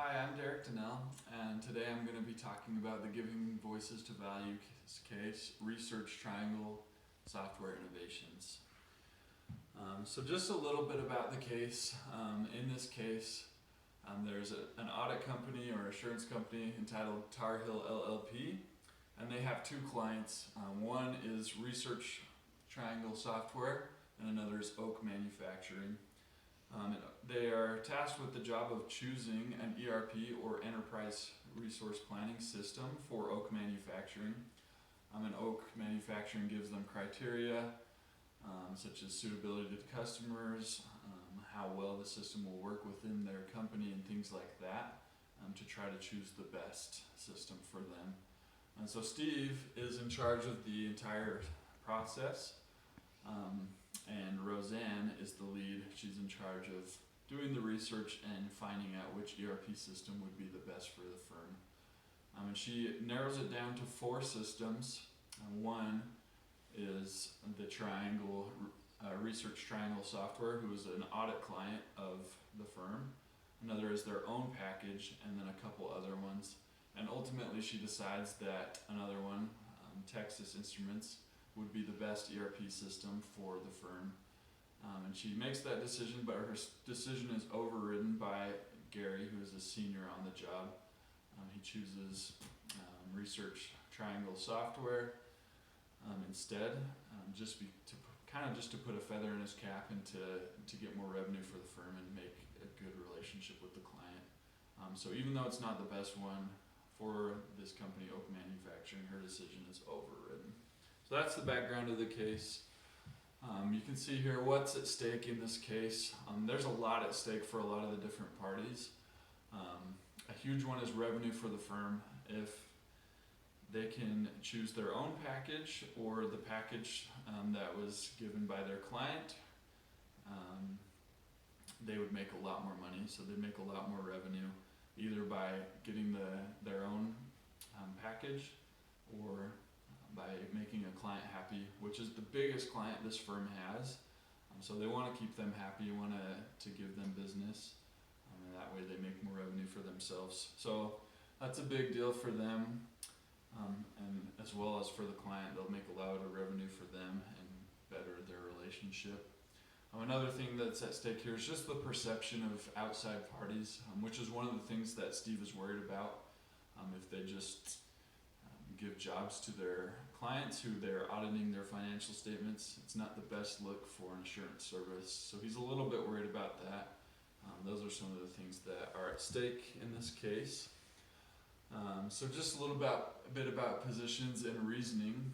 Hi, I'm Derek Donnell, and today I'm going to be talking about the Giving Voices to Value case, Research Triangle Software Innovations. So just a little bit about the case. In this case, there's an audit company or assurance company entitled Tar Hill LLP, and they have two clients. One is Research Triangle Software, and another is Oak Manufacturing. They are tasked with the job of choosing an ERP or Enterprise Resource Planning system for Oak Manufacturing. And Oak Manufacturing gives them criteria such as suitability to customers, how well the system will work within their company, and things like that to try to choose the best system for them. And so Steve is in charge of the entire process. And Roseanne is the lead. She's in charge of doing the research and finding out which ERP system would be the best for the firm. And she narrows it down to 4 systems. One is the Triangle Research Triangle Software, who is an audit client of the firm. Another is their own package, and then a couple other ones. And ultimately she decides that another one, Texas Instruments, would be the best ERP system for the firm. And she makes that decision, but her decision is overridden by Gary, who is a senior on the job. He chooses Research Triangle Software instead, just to put a feather in his cap and to get more revenue for the firm and make a good relationship with the client. So even though it's not the best one for this company, Oak Manufacturing, her decision is overridden. So that's the background of the case. You can see here what's at stake in this case. There's a lot at stake for a lot of the different parties. A huge one is revenue for the firm. If they can choose their own package or the package that was given by their client, they would make a lot more money. So they'd make a lot more revenue, either by getting their own package or by making a client happy, which is the biggest client this firm has. So they want to keep them happy, want to give them business, and that way they make more revenue for themselves. So that's a big deal for them, and as well as for the client. They'll make a lot of revenue for them and better their relationship. Another thing that's at stake here is just the perception of outside parties, which is one of the things that Steve is worried about. If they just give jobs to their clients who they're auditing their financial statements, it's not the best look for an assurance service. So he's a little bit worried about that. Those are some of the things that are at stake in this case. So just a bit about positions and reasoning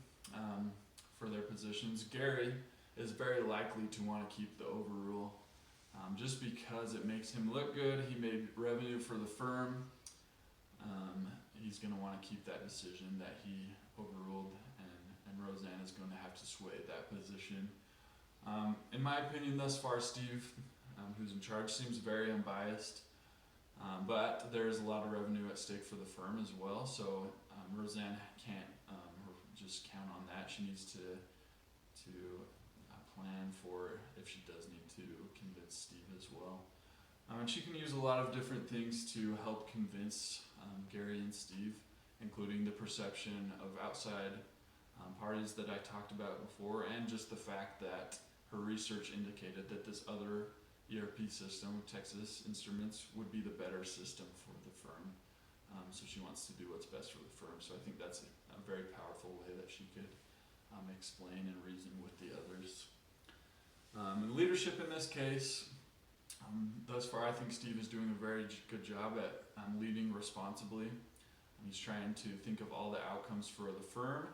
for their positions. Gary is very likely to want to keep the overrule just because it makes him look good. He made revenue for the firm. He's going to want to keep that decision that he overruled, and Roseanne is going to have to sway that position. In my opinion, thus far, Steve, who's in charge, seems very unbiased, but there's a lot of revenue at stake for the firm as well, so Roseanne can't just count on that. She needs to plan for if she does need to convince Steve as well. And she can use a lot of different things to help convince Gary and Steve, including the perception of outside parties that I talked about before, and just the fact that her research indicated that this other ERP system, Texas Instruments, would be the better system for the firm. So she wants to do what's best for the firm. So I think that's a very powerful way that she could explain and reason with the others. And leadership in this case, thus far I think Steve is doing a very good job at leading responsibly. He's trying to think of all the outcomes for the firm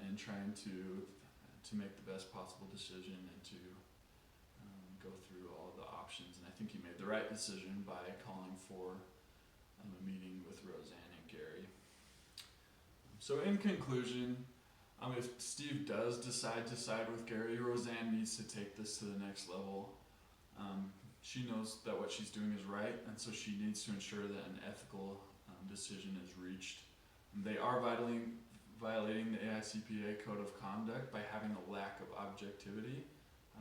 and trying to make the best possible decision and to go through all of the options. And I think he made the right decision by calling for a meeting with Roseanne and Gary. So in conclusion, if Steve does decide to side with Gary, Roseanne needs to take this to the next level. She knows that what she's doing is right, and so she needs to ensure that an ethical decision is reached. They are violating the AICPA Code of Conduct by having a lack of objectivity,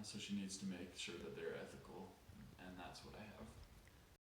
so she needs to make sure that they're ethical.